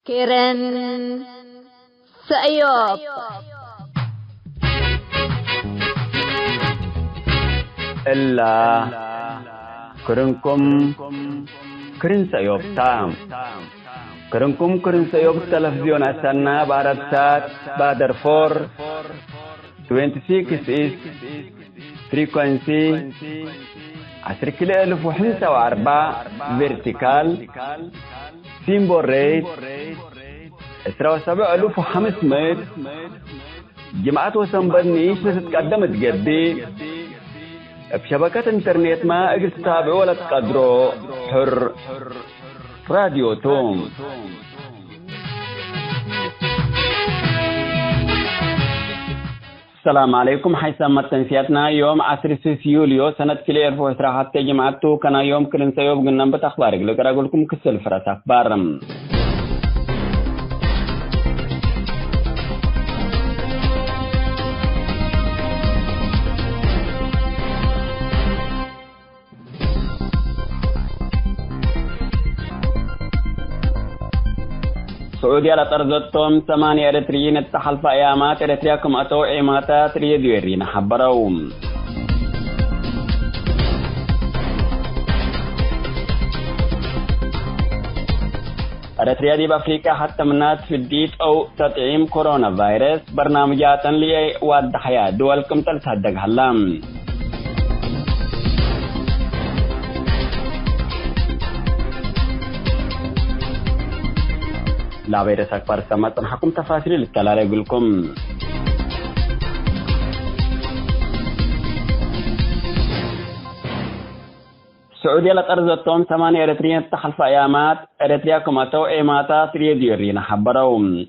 كيرن سأيوب إلا كرنكم كرن سأيوب تام كرنكم كرن سأيوب تلفزيون أسنا باربسات بادر 4 26 is frequency 10,004 vertical symbol rate 7,500 جماعات وسنبنيش تتقدم تقدي بشبكة انترنت ما اجل تتابعوا ولا تقدروا حر راديو توم. السلام عليكم. حيثما تنسياتنا يوم 10 يوليو سنة كلي 2010 حتى جماعتو كان يوم كلن سيوب قلنا بتخبارك لقرا أقول لكم كسل فرس أخبارم. سعودية لطرزتهم 8 إريتريين التحلف أيامات إريترياكم أتو إيماتا تريدويرين حبروم. إريتريا دي بأفريقيا حتى منات في الديت أو تطعيم كورونا فيروس برنامجات لي واد حياة دولكم تلتهدق هلام. لا فيروس أكبر سمات نحكم تفاصيل الكلام يقولكم. سعودية لترزتهم 8 إريتريين تحلف أيامات إريترياكم أتو إيماتا تريديورين حبروم.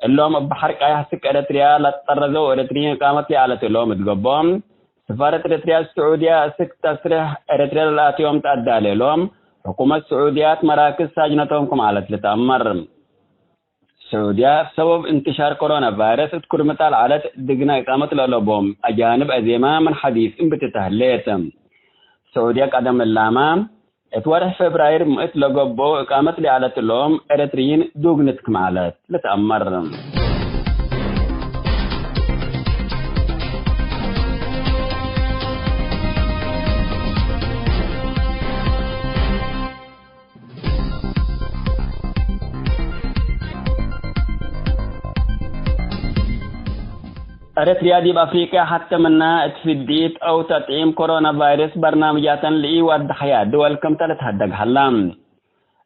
اللوم بحرق أيحسك إريتريا لترزو إريتريين قامت على اللوم تقبهم. سفارة إريتريا السعودية أسك تسرح إريتريا لاتيوم تأدى لهم. حكومة السعوديات مراكز ساجنتهم على تتأمر. السعودية بسبب انتشار كورونا فيروس تذكر مثال على دقنا إقامة الألبوم أجانب أزيما من حديث بتتهليتم. السعودية قدم اللامام اتورح فبراير مئت لقبو إقامة لعالة اللوم إريتريين دوغنتك معلت لتأمر. إريتريا دي بأفريقيا حتى منا تفديت أو تطعيم كورونا فيروس برنامجات لي ود حياة دول كم تلتهدق هلام.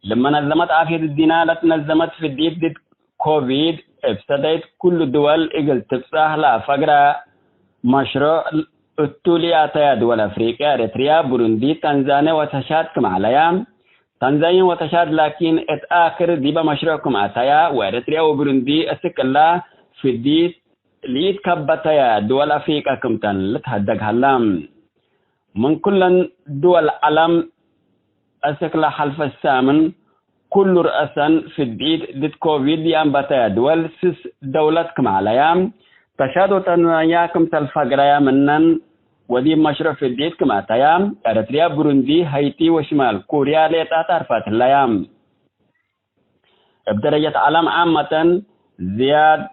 لما نظمت عافية الدينار نظمت فديت ضد كوفيد ابتدت كل الدول إجل تفصح لا فقرة مشروع التوليات يا دول أفريقيا إريتريا بوروندي تنزانيا وتشاد كم عليا تنزانيا وتشاد لكن اتآخر دي بمشروعكم أتايا وإريتريا وبوروندي أسكلا فديت ليد كبتايا دول أفريقيا كمتن لتهدق هلام. من كل دول العالم أسكلا حلف السامن كل رأسا في الديت ضد كوفيد ينبتايا دول سس دولتكم عليا تشادو تنوياكم تلفقريا منن ودي مشروع في الديت كما تيام إريتريا بوروندي هايتي وشمال كوريا ليتا تعرفات الليام. بدرجة عالم عامة زياد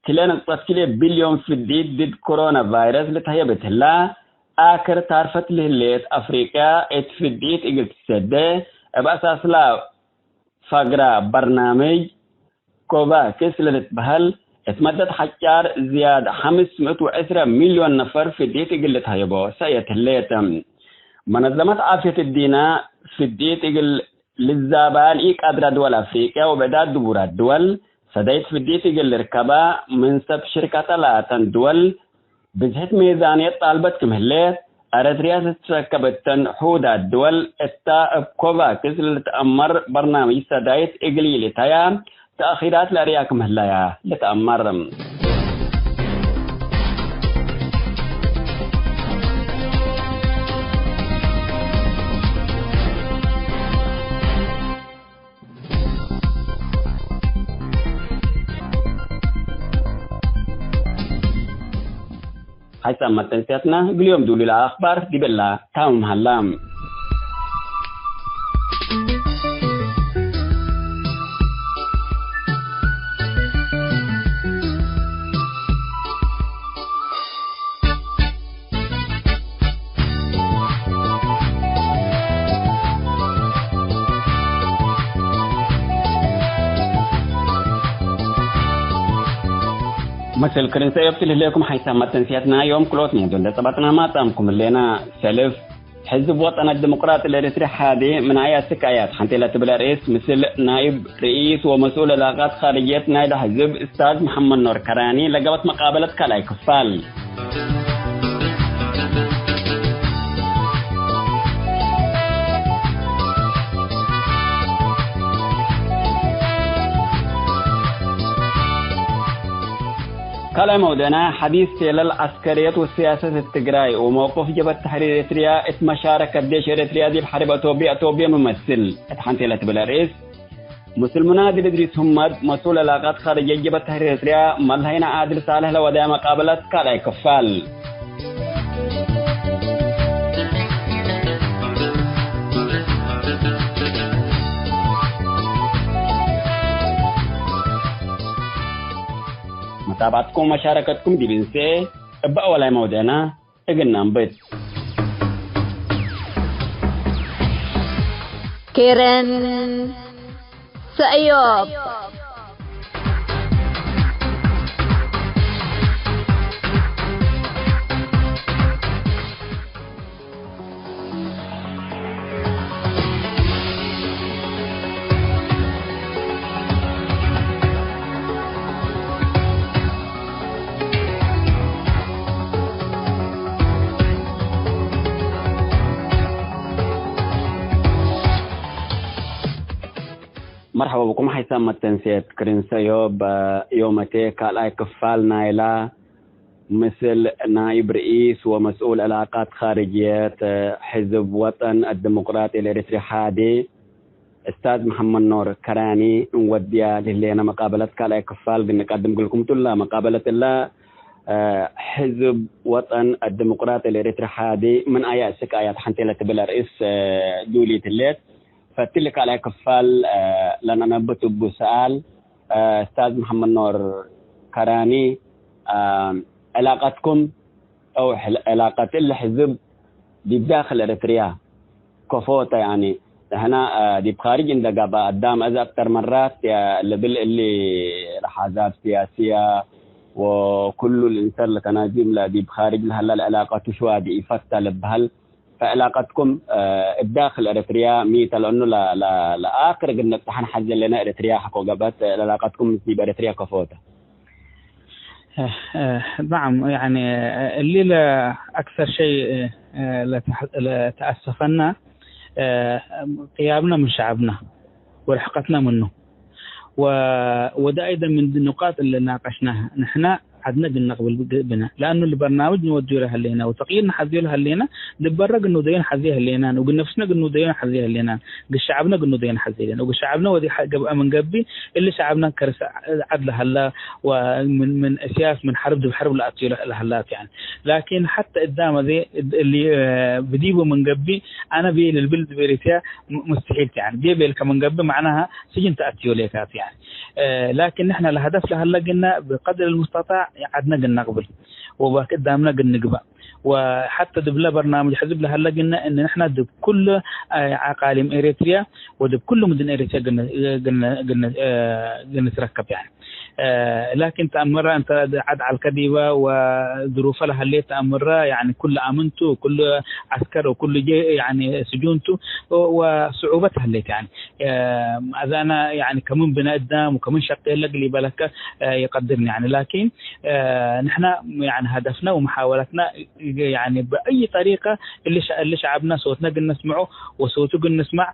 2.3 بليون في الديت ضد كورونا فيروس لتهيبت الله آخر تعرفت لهليت أفريقيا في الديت إجلت السدة بأساس لا فقرة برنامج كوفاكس لنتبهل اتمدد حجار زياد 510 مليون نفر في الديت إجلت هيبو سيت الليتم. منظمة عافية الدينا في الديت إجل للزابال إيك أدرى دول أفريقيا وبداد دبورات دول سديت في الديت إجل ركبا من سب شركة لا تندول بزهت ميزانية طالبت كمهلات إريتريا تتركبت حودة الدول اتا كوفاكس لتأمر برنامج سديت إجلي لتايا تأخيرات لأرياك مهلايا لتأمر. حيث أما تنسيتنا باليوم دول الأخبار دي بالله تاوم هلام. مثل كرنسة يبتل لكم حيثما تنسيتنا يوم كلوت مودون لطبطنا ما تامكم لنا سلف حزب وطن الديمقراطي الإريتري هذه من آيات سكايات حنتي لا تبلا رئيس مثل نائب رئيس ومسؤول علاقات خارجية نائب حزب أستاذ محمد نور كراني لقبت مقابلة كلاي كفال. كلا مودنا حديث في العسكرية والسياسة التجراي وموقف جبهة تحرير إريتريا مشاركة الجيش الإريتري دي بحرب أتوبيا ممثل حنتي لا تبلا رئيس مسلم نادر إدريس همد مسؤول علاقات خارجية جبهة تحرير إريتريا ملهينا عادل صالح لوداع مقابلة كلاي كفال. متابعتكم ومشاركتكم دي بنسي ابقى ولا مودنا اقلنا نبيت كيرن سأيوب مرحبا بكم حيثما تنسيت كرنسة يومتي كالاي كفال نايلا مثل نائب رئيس ومسؤول علاقات خارجية حزب وطن الديمقراطي الإريتري حادي أستاذ محمد نور كراني نوديا لنا مقابلة كالاي كفال بنقدم لكم تلا مقابلة الله حزب وطن الديمقراطي الإريتري حادي من آيات سكايات حنتي لا تبلا رئيس جولي تلت فتلك على كفال لنا نبت بسؤال أستاذ محمد نور كراني علاقتكم أو علاقة الحزب بداخل إريتريا كفوتا يعني هنا دي بخارج عند قبا قدام أكثر مرات اللي لحظات سياسية وكل الإنسان لتناجم لا دي بخارج لها العلاقة شو دي يفتل بهل فعلاقتكم الداخل إريتريا ميتا لأنه لا آخر قلنا تحن حزن لنا إريتريا حقو قبات علاقتكم في إريتريا كفوتا. نعم يعني اللي أكثر شيء تأسفنا قيامنا من شعبنا ولحقتنا منه وده أيضا من النقاط اللي ناقشناها نحن عدنا بالنقبل بنا لأنه البرنامج نوديه له لنا وتقييرنا حزيه له لنا دبرق إنه دين حزيه لنا وقل نفسنا إنه دين حزيه لنا قل شعبنا إنه دين حزيه لنا وقل شعبنا ودي من قبل اللي شعبنا كرس عدل هلا ومن سياس من حرب بحرب لا أطير هلات يعني لكن حتى قدام ذي اللي بديبه من قبل أنا بي للبلد بيريتيا مستحيل يعني بيبل كمن قبل معناها سجن تأتيوليكات يعني لكن نحن الهدف لهلا قلنا بقدر المستطاع عدنا قلنا قبل وقدامنا قلنا قبل وحتى دبلا برنامج حزب لهلا قلنا ان نحن دب كل عقاليم اريتريا ودب كل مدن اريتريا قلنا نتركب يعني لكن تأمر أنت عد على الكذبة وظروف لها اللي تأمر يعني كل أمنته وكل عسكر وكل يعني سجونته وصعوبتها اللي يعني إذا أنا يعني كمن بناء الدم وكمن شقي لك اللي بالك يقدرني يعني لكن نحن يعني هدفنا ومحاولتنا يعني بأي طريقة اللي شعبنا صوتنا قلنا نسمعه وصوته قلنا نسمع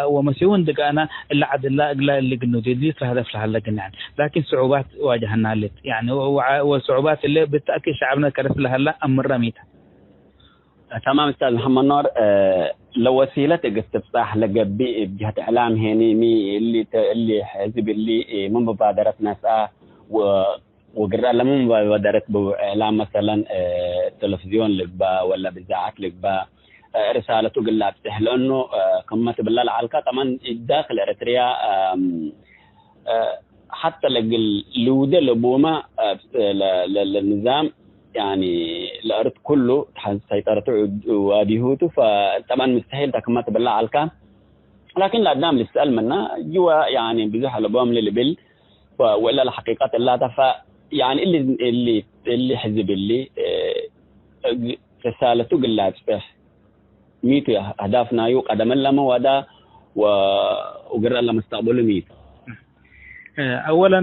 ومسيون دقانا اللي عد اللي قلنا دي فهدف لها اللي قلنا يعني لكن صعوبات واجهنا اللي يعني وصعوبات اللي بالتأكيد شعبنا كرس لها لا أمر رميتها. تمام أستاذ محمد نور لو وسيلة استفتاح لقبي بجهة إعلام هني اللي حزب اللي من مبادرة ناسا وقرأ لما مبادرة بإعلام مثلا التلفزيون لقبا ولا بإذاعات لقبا رسالة قلات لأنه كما تبلا العالقة طبعا داخل إريتريا حتى لودة لبوما للنظام يعني الأرض كله سيطرته واديهوته فطبعا مستحيل كما تبلا عالقة لكن لا دام للسؤال منا جوا يعني بزح لبوم للبل وإلا الحقيقة لا تفا يعني اللي حزب اللي رسالته قلات به ميتو أهدافنا يو قدم لما ودا وقرأ لما استقبله ميتو. اولا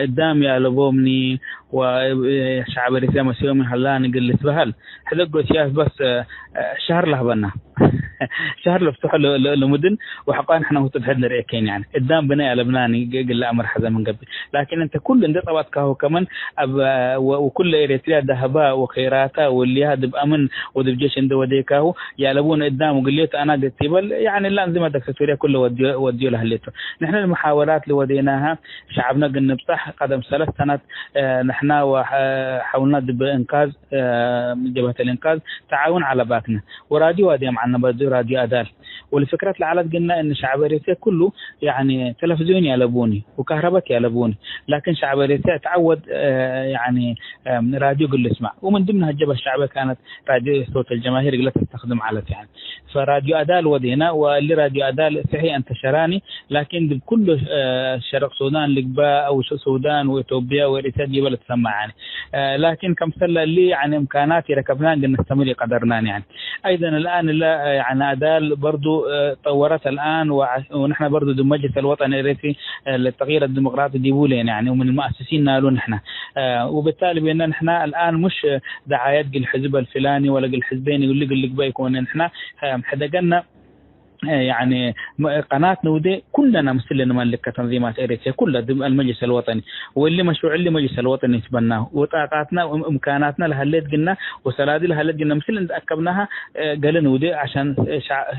قدام يا لبومني وشعب الرسالة مسيو من هلان قلت بهل حدقوا سياس بس شهر له بنا شهر لفتح لمدن وحقا احنا متبحد لرئيكين يعني قدام بناء لبناني قل امر حزم من قبل لكن انت كل انت طبعت كهو كمان وكل اريتريا ذهباء وخيراتها واللي هذا بامن وذب جيش عنده وديكاهو يالبون قدام وقليت انا قلت يعني لا انظمه دكتاتوريه كله وديو لها ليته. نحن المحاولات اللي وديناها شعبنا قلنا بصح قدم 3 سنوات نحن وحاولنا بانقاذ جبهه الانقاذ تعاون على باكنا وراديو هذه معنا بدو راديو أدال والفكرة العالم قلنا إن شعب الريسيا كله يعني تلفزيون يلبوني وكهرباء يلبوني لكن شعب الريسيا تعود يعني راديو قل اسمع ومن ضمنها الجبهة الشعبية كانت راديو صوت الجماهير قلت تستخدم على يعني فراديو أدال ودينا واللي راديو أدال صحيح انتشراني لكن بكل شرق السودان لقباء أو السودان وإثيوبيا وإريتريا جبل تسمع يعني لكن كم سنة اللي يعني إمكاناتي ركبنا قلنا نستمر قدرنا يعني. أيضا الآن يعني أدال برضو طورت الآن ونحن برضو ضمن المجلس الوطني الرئيسي للتغيير الديمقراطي ديبولين يعني ومن المؤسسين نالون نحن وبالتالي بأننا نحن الآن مش دعايات الحزب الفلاني ولا الحزبين يقول لك بيكون نحن حدقنا يعني قناة نودي كلنا مثلنا مالك تنظيمات إريتريا كلها المجلس الوطني واللي مشروع اللي مجلس الوطني يتبناه وطاقاتنا وإمكاناتنا لهالليت قلنا وسلادي لهالليت قلنا مثل نتأكبناها قال نودي عشان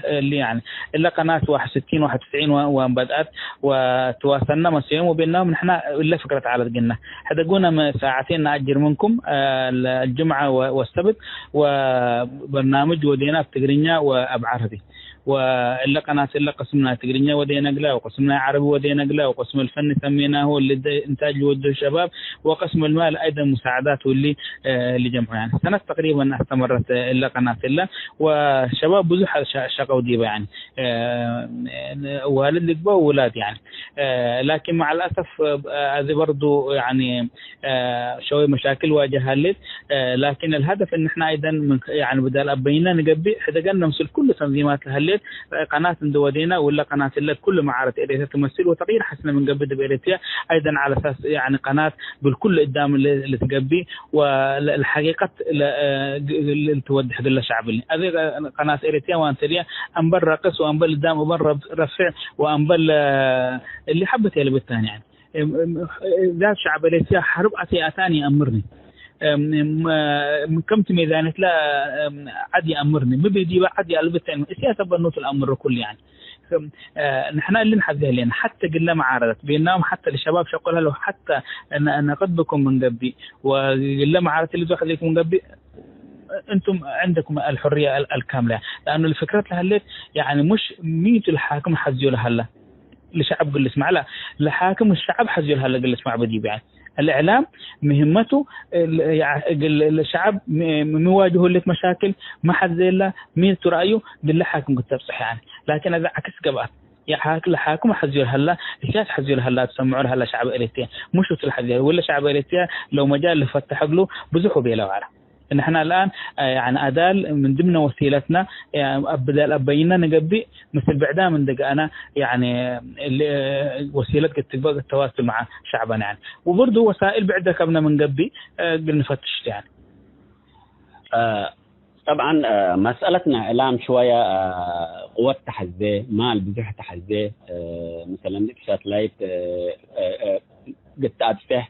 اللي يعني إلا قناة 61 91 وبدأت وتواصلنا مسيهم وبينهم نحن إلا فكرة عالد قلنا هذا قلنا ساعتين نأجر منكم الجمعة والسبت وبرنامج ودينا بتقرينيا وأبعارهدي وإلا قناة إلا قسمنا تقرينيا ودينا قلا وقسمنا عربي ودينا قلا وقسم الفن سميناه اللي إنتاج وده الشباب وقسم المال أيضا مساعدات واللي جمعوا يعني سنة تقريبا استمرت إلا قناة إلا وشباب بزح شقوا ديبا يعني والد لقبا وولاد يعني لكن مع الأسف هذه برضو يعني شوي مشاكل واجهها لي لكن الهدف إن إحنا أيضا يعني بدل أبينا نقبي حتى قلنا مثل كل تنظيمات هليت قناة ندودينا ولا قناة اللي كل معارض إريتريا تمثل وتغيير حسنا من قبل بإريتريا أيضا على أساس يعني قناة بالكل قدام اللي تقبي والحقيقة اللي توضح للشعب اللي هذه قناة إريتريا وأنتريا أنبر رقص وأنبر قدام وأنبر رفع وأنبر اللي حبتها اللي بالثاني يعني ذات شعب إريتريا حرب أتاني أمرني كم ميزانية لا عادي أمرني ما بيدي عادي ألبتين السياسة بنوت الأمر كل يعني نحن اللي نحذيه لنا حتى قلنا معارضة بينهم حتى للشباب شقولها له حتى أنا قد بكم من قبي وقلنا معارضة اللي تحذ لكم من قبي أنتم عندكم الحرية الكاملة لأنه الفكرة لهلت يعني مش ميت الحاكم حزيو لهلا لشعب قل اسمع لا لحاكم الشعب حزيو لهلا قل اسمع بدي يعني الإعلام مهمته الشعب مواجهه لك مشاكل ما حد زي الله مين ترأيه بالله حاكم كتاب صح يعني لكن إذا عكس قبات يا حاكم حزير هلا السياسة حزير هلا تسمعوا لها شعب إريتريا مش وصل حزير ولا شعب إريتريا لو مجال لفتح له بزحوا بيه لو عارف إن إحنا الآن يعني أدال من ضمن وسيلتنا يعني بدل أبينا نقبي مثل بعدا من دقنا يعني وسيلة التواصل مع شعبنا يعني وبرضه وسائل بعدا كبنا من قبي قلنا فتشت يعني. طبعا مسألتنا إعلام شوية قوة تحزي مال بزح تحزي مثلا ساتلايت قد تعرفه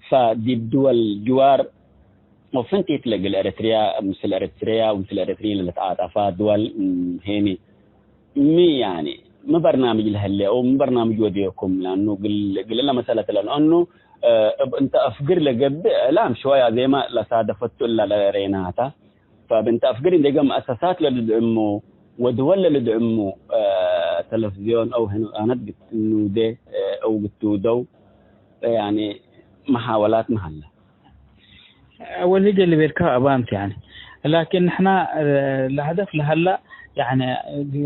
فدي الدول جوار وفنتي تلاقي الأريتريا مثل أريتريا ومثل الأريتريين اللي تعاطفها دول هيني مي يعني ما برنامج لهاللي أو ما برنامج وديكم لأنه قل لنا مسألة لأنه أنت أفقر لقب إعلام شوية زي ما لصادفت ولا لريناتا فبنت أفقر إن دقم أساسات لدعمه ودول لدعمه تلفزيون أو هنا أنا قلت إنه ده أو قلتوا يعني محاولات مهلة أول هجة اللي بيركها أبانت يعني لكن نحنا الهدف لهلا يعني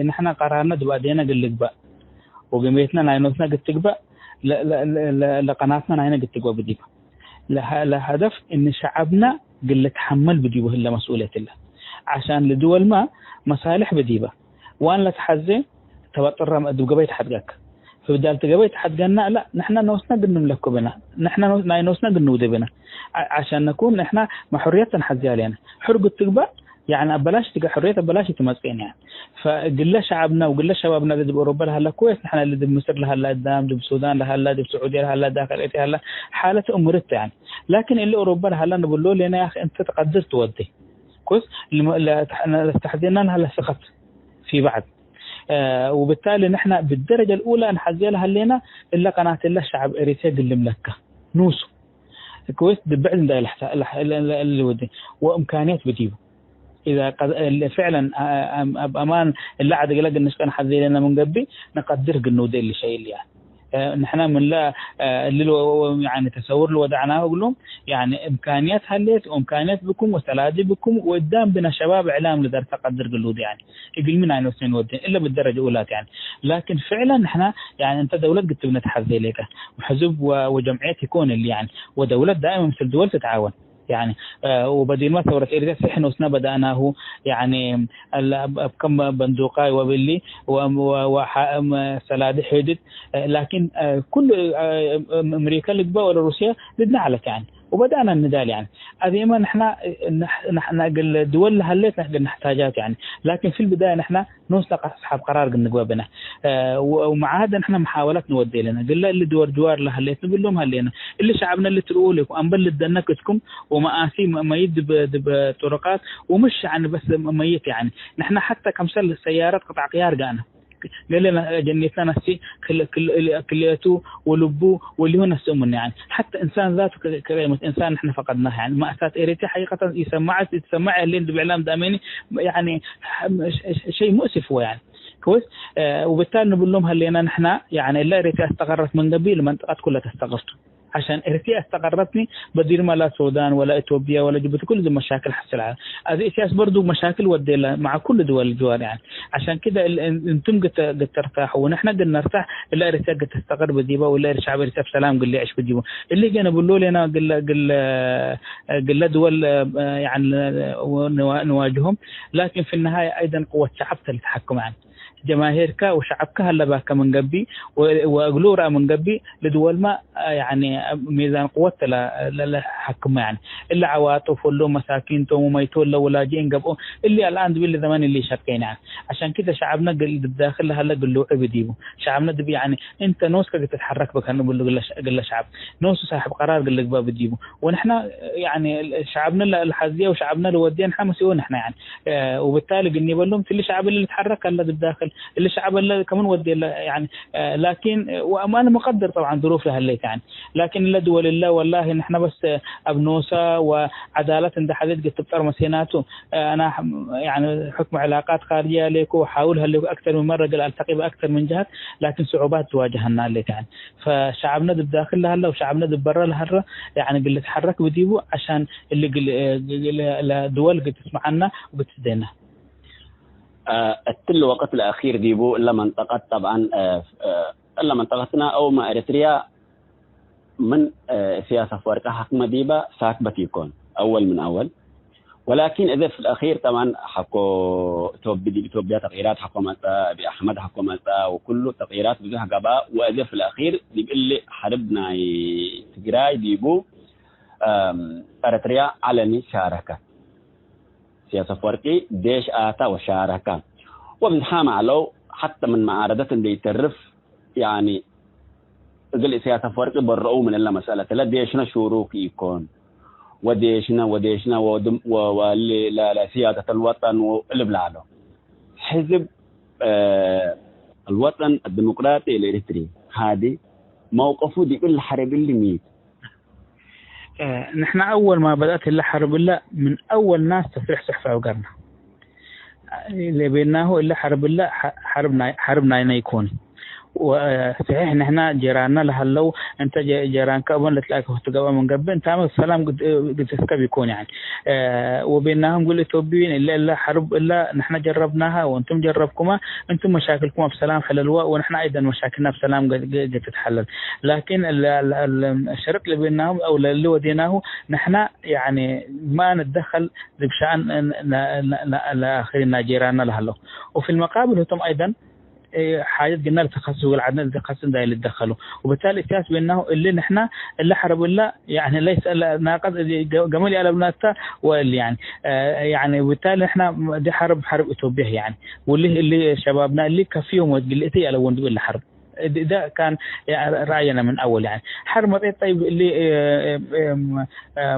نحن قررنا دبادينا قل لقباء وقميتنا ناينوتنا قد تقبأ لقناتنا ناينا قد تقبأ بديبا لها هدف إن شعبنا قل تحمل بديبه إلا مسؤولية الله عشان لدول ما مصالح بديبه وأن لا تحزي توتر قبيت حدك فبدال تقبيت حدنا لا نحن نوسنا نملك بنا نحن نوسنا نود بنا عشان نكون نحن مع حريتنا حزي علينا حرق التقبى يعني بلاش تلقى حرية بلاش تمسكين يعني فقل شعبنا وقل شبابنا اللي بأوروبا لها لا كويس نحن اللي بمصر لها لا قدام دب السودان لها لا دب السعودية لها لا داخل إيتها لا حالة أمرت يعني لكن اللي أوروبا لها لا نقول له لنا يا أخي أنت تقدر تودي كويس استحدينا لها لا ثقة في بعض وبالتالي نحن بالدرجة الأولى نحزي لها لنا إلا قناة الله شعب إريتريا اللي ملكة نوسو كويس ببعد ده اللي ودي وإمكانيات بتجيبه إذا فعلا أمان اللي عاد قلق النسبة نحذي لنا من قبل نقدر قنودي اللي شيء يعني نحن من لا اللي يعني تصور له ودعناه وقولهم يعني إمكانيات هليت وإمكانيات بكم وسلادي بكم وقدام بنا شباب إعلام لدر تقدر قنودي يعني يقول من عين وسنين ودين إلا بالدرجة الأولى يعني لكن فعلا نحن يعني أنت دولة قلت بنتحذي لك وحزب وجمعية يكون اللي يعني ودولة دائما مثل دول تتعاون يعني وبدين ما ثورة إيرتريا إحنا وسنا بدأناه يعني بكم بندقاء وباللي وسلادة حدد لكن كل أمريكا اللي ولا روسيا بدنا عليك يعني وبدأنا النضال يعني هذه ما نحن الدول هليت نحتاجات يعني لكن في البداية نحن نوثق أصحاب قرار قلنا بنا ومع هذا نحن محاولات نودي لنا قلنا اللي دور جوار لهليت نقول لهم هلينا اللي شعبنا اللي تقول لكم أنبل دنكتكم ومآسي ميت بطرقات ومش يعني بس ميت يعني نحن حتى كمثال السيارات قطع غيار جانا قال لنا جنيتنا نفسي كليته ولبوه واللي هو نفسهم يعني حتى إنسان ذاته كلمة إنسان نحن فقدناه يعني مأساة إيرتريا حقيقة يسمع اللي بإعلام داميني يعني شيء مؤسف هو يعني كويس وبالتالي نقول لهم هلينا نحن يعني لا إيرتريا استقرت من قبل المنطقة كلها تستقرت عشان إيرتريا استقرتني بدير ما لا السودان ولا إثيوبيا ولا جيبوتي كل ذي مشاكل حصل على هذه أساس برضو مشاكل وديلا مع كل دول الجوار يعني عشان كده أنتم قد ترتاحوا ونحن قد نرتاح إلا إيرتريا قد تستقر بديبا ولا الشعب إيرتريا بسلام قل لي عيش بديبا اللي جينا بقولوا لنا قل دول يعني نواجههم لكن في النهاية أيضا قوة شعبك اللي تحكم عنه جماهيرك وشعبك هلا باك من قبي وأغلورا من قبي لدول ما يعني ميزان قوة لا حكم يعني إلا عواطف ولا مساكين توم ميتون لو لاجين قبوا اللي الآن دبي زمان اللي شاركين يعني عشان كذا شعبنا بالداخل هلا قلوا بديبه شعبنا دبي يعني أنت نوسك تتحرك بك نقول قل شعب نوس صاحب قرار قل لك باب بديبه ونحن يعني شعبنا الحزية وشعبنا الودين حمسيون نحن يعني وبالتالي قلني بقولهم اللي شعب اللي يتحرك هلا بالداخل اللي شعب اللي كمان ودي يعني لكن وأنا مقدر طبعا ظروف هالليت يعني لكن لا دول الله والله نحن بس أبنوسة وعدالة عند حديث قد تبطر مسيناته أنا يعني حكم علاقات خارجية لك وحاولها لك أكثر من مرة قل ألتقي بأكثر من جهات لكن صعوبات تواجهنا لك يعني فشعبنا بالداخل لهلا وشعبنا بالبرا لهلا يعني قل يتحرك بديبه عشان اللي دول قد تسمعنا وبتسدينا التل وقت الأخير ديبو إلا منطقة طبعا إلا منطقتنا أو ما إريتريا من سياسة فارقة حكم ديبا ساكبة يكون أول من أول ولكن إذا في الأخير طبعا حكوا توبيا تغييرات حكومتها بأحمد حكومتها وكل تغييرات بزوها قباء وإذا في الأخير ديب اللي حربنا تجراي ديبو إريتريا علني شاركة سياسة فارقي ديش آتا وشاركة وبنحامة لو حتى من معارضة اللي يترف يعني قل سياسة فارقي برؤوا من الله مسألة لا ديشنا شروك يكون وديشنا واللي لا سيادة الوطن واللي بلاله حزب الوطن الديمقراطي الإريتري هذه موقفه دي كل حرب اللي ميت نحن أول ما بدأت الحرب الله من أول ناس تفرح سحفة وقرنا اللي بيناه إلا حرب الله حربنا يكون وصحيح نحن جيراننا لهلو انت جيران كابون لتلاقي تقبل من قبل انت عامل السلام قد تسكب يكون يعني وبينهم قول توبين الا حرب الا نحن جربناها وانتم جربكما انتم مشاكلكم بسلام حللوا ونحن ايضا مشاكلنا بسلام قد تتحلل لكن الشرط اللي بينهم او اللي وديناه نحن يعني ما نتدخل بشان الاخرين جيراننا لهلو وفي المقابل هم ايضا حاجات قلنا التخصص والعدنا التخصص ده اللي تدخلوا وبالتالي السياس بانه اللي نحن اللي حرب الله يعني ليس ناقض جمال على بناتها واللي يعني وبالتالي نحن دي حرب اثيوبيا يعني واللي شبابنا اللي كفيهم وقلتي على وند اللي حرب ده كان رأينا من أول يعني حرب طيب اللي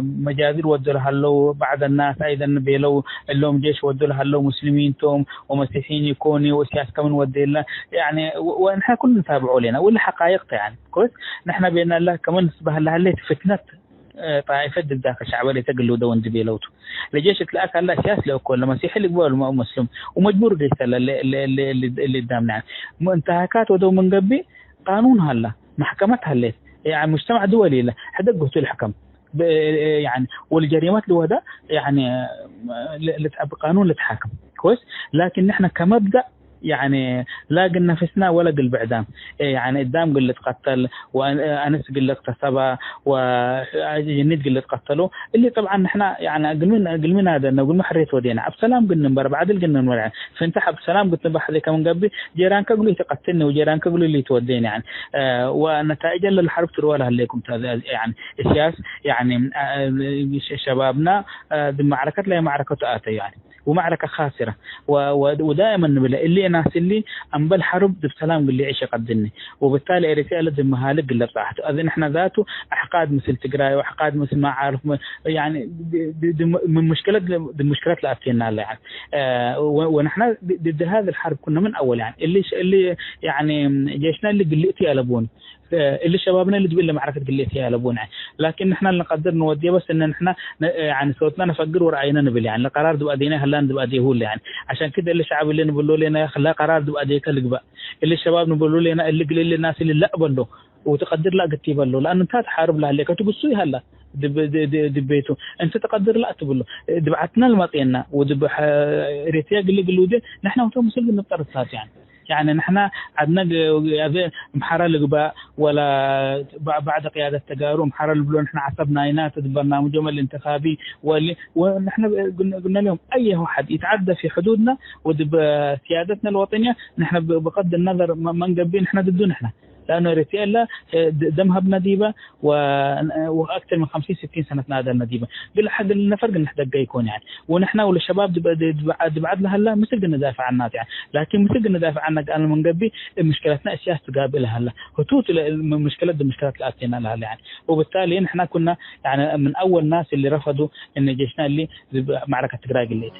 مجازر ودوا لها له بعض الناس أيضا بيلو اللهم جيش ودوا لها له مسلمين توم ومسيحيين يكوني وسياس كمان ودي له يعني ونحن كلنا نتابعوا لنا واللي حقائق يعني كويس نحن بينا الله كمان نسبه لها اللي فتنة طائفة ذاك الشعب اللي تقلوا دون دبيلوته لجيش تلاقي الله سياس لو كل مسيحي اللي قبل مسلم ومجبور جيش اللي قدامنا انتهاكات ودو من قبل قانون هلا محكمة هلا يعني مجتمع دولي له حدا قلت الحكم يعني والجريمات له هذا يعني قانون لتحاكم كويس لكن نحن كمبدأ يعني لا قل نفسنا ولا قل بعدام يعني قدام قل تقتل وأنس قل اغتصبها وجنيد قل تقتلوا اللي طبعا نحن يعني قل من هذا نقول ما حريت ودينا بسلام قلنا نبر بعد قلنا نمر فانت بسلام قلت بحذيك من قبل جيرانك قالوا تقتلني وجيرانك قالوا اللي توديني يعني ونتائج الحرب تروى لها لكم يعني السياس يعني شبابنا بمعركة لا معركة آتي يعني ومعركة خاسرة ودائما اللي ناس اللي أنبل الحرب بسلام اللي عيش قدني وبالتالي إريتريا لازم مهالك اللي بصراحته أذن إحنا ذاته أحقاد مثل تجراي وأحقاد مثل ما عارف يعني من المشكلات اللي أتينا لها يعني ونحن ضد هذا الحرب كنا من أول يعني اللي يعني جيشنا اللي قلتي قلبون اللي شبابنا اللي تقول معركة قلتي قلبون يعني لكن نحن اللي نقدر نوديه بس إن نحن يعني صوتنا نفكر ورأينا نبل يعني القرار دو أدينا هلا ندو أديه هو يعني عشان كده اللي شعب اللي نقولوا لنا خلا قرار دو أديك اللي بقى اللي الشباب نقولوا لنا اللي قليل للناس اللي لا بلو وتقدر لا قتي بلو لأن أنت تحارب له عليك تقصي هلا دبيته أنت تقدر لا تقول دبعتنا المطينا ودب ريتيا اللي قالوا ده نحن وتوم مسلم نضطر يعني نحن عندنا محرر لقباء ولا بعد قيادة تجارب محرر لبلو نحن عصبنا عينات برنامجهم الانتخابي ونحن قلنا لهم أي واحد يتعدى في حدودنا ودب سيادتنا الوطنية نحن بقد النظر من قبل نحن ضده نحن لأنه ريتيلا دمها بنديبة وأكثر من 50-60 سنة نادى النديبة بالحق النفرق نحتاج يكون يعني ونحن والشباب بعد لها لا مثل ندافع عن الناس يعني لكن مثل ندافع عنك أنا من قبل مشكلتنا أشياء تقابلها هلا هتوت المشكلات اللي أتينا لها يعني وبالتالي نحن كنا يعني من أول ناس اللي رفضوا إن جيشنا اللي معركة تقراق اللي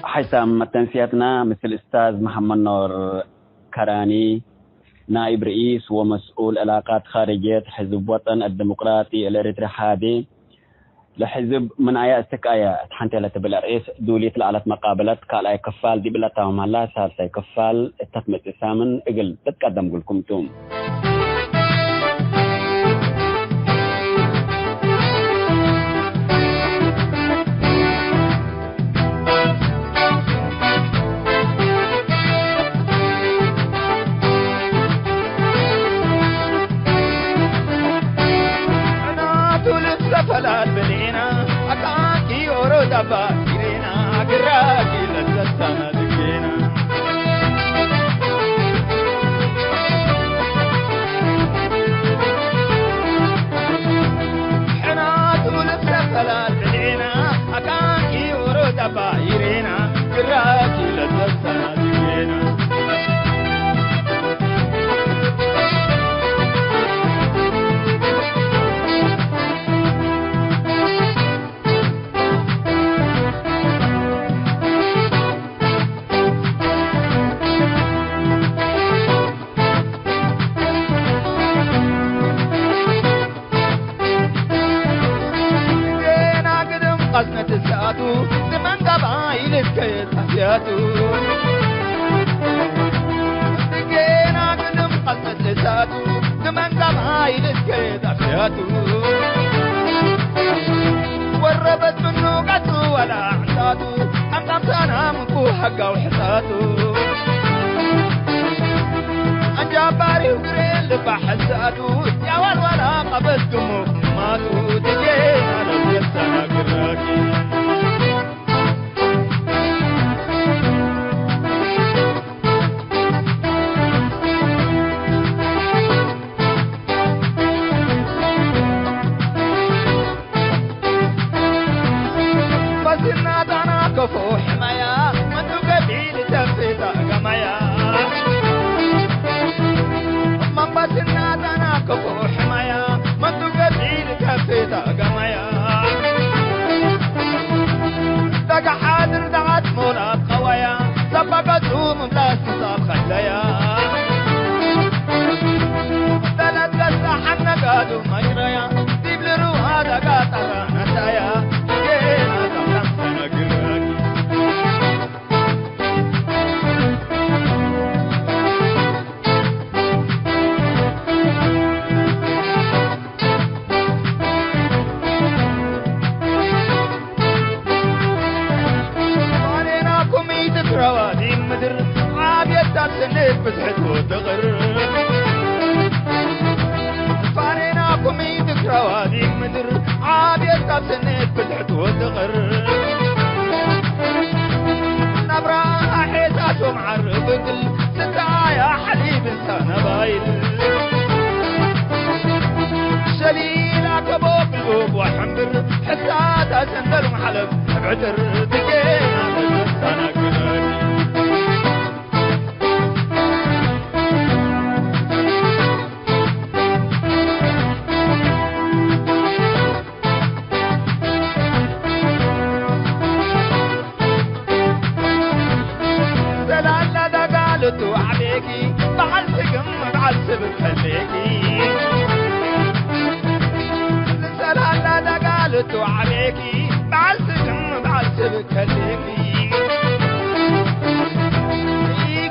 حسام تنسياتنا مثل الأستاذ محمد نور كراني نائب رئيس ومسؤول علاقات خارجية حزب وطن الديمقراطي الإريتريحي لحزب من آية استكاية تحنتي لتبل رئيس دولية العالت مقابلات قال أي كفال دي بلا تاهم الله سالسي كفال التثمت إسامن إقل تتقدم قلكم توم فلا البنينا أكاكي ورود أباكينا أقراكي للزستان دكينا حساتو وربت منو قتو ولا عنداتو أم سنة مكو حقا وحساتو أنجاباري وقرين لبا حساتو يا والولا قبلتم ماتو تجينا لبسنا قراكي كفو حمايا منو قبيل تنفيتا قمايا من بسنا دانا كفو حمايا منو قبيل تنفيتا قمايا دقا حاضر دعات مولاد قوايا سبقت دوم بلاس نصاب خليا دلت لسا حنا قادو مجريا ديب لروها دقا طرا نسايا جينا تحلم سنة قراكي روادي مدر عابية تبسنيت بسحت وتغر فاريناكم يدك روادي مدر عابية تبسنيت بسحت وتغر نبرا حيساس ومعرب قل ستة يا حليب انسان بايل شليل عكبوك البوب وحمر حساتها سندل ومحلب بعتر تجينا بالمستانا قراكي سلالة دقالتو عليكي بعل سقم بعل سبت خليكي سلالة دقالتو عليكي بعل سقم بعل سبت خليكي